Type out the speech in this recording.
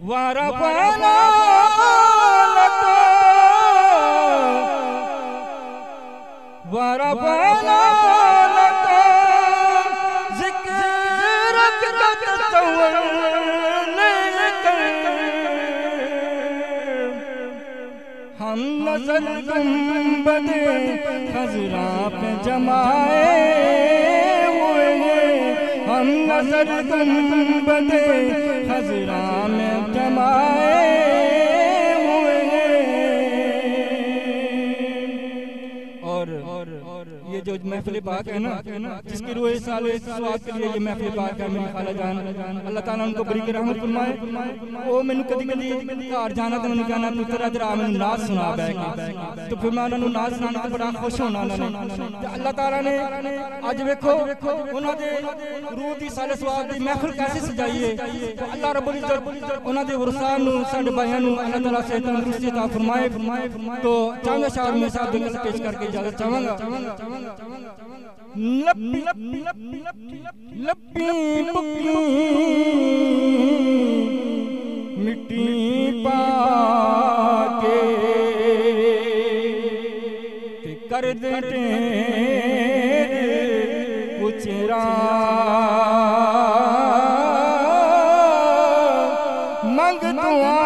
वारा पाना वारा पाना जिक्र हम नजर गुंबदे खजरा पे जमाए हुए हैं, हम नजर गुंबदे खजरा में जमाए हुए हैं। और ये जो महफिल पाक है ना, जिसकी रूह साले स्वाद के लिए ये महफिल पाक है, मेरी खाला जान अल्लाह ताला उनको बड़ी रहमत फरमाए। ओ मैनू कदी कदी घर जाना तो उन्होंने कहना पुत्र अज आ मैनू नाच सुना बैठ के, तो फिर मैं उन्होंने नाच सुनाना तो बड़ा खुश होना उन्होंने। अल्लाह ताला ने अज वेखो उन्होंने रूह की साले स्वाद की महफिल कैसे सजाई है। तो अल्लाह रब्बुल इज्जत उन्होंने वरसां नू साडे भाइयां नू अल्लाह ताला से तंदुरुस्ती अता फरमाए। तो चांद शाह में साहब के गल पेश करके इजाजत चाहूंगा। लप्पी लप्पी लप्पी मुक्की मिट्टी पाके ते कर दे कुचरा मंग दुआ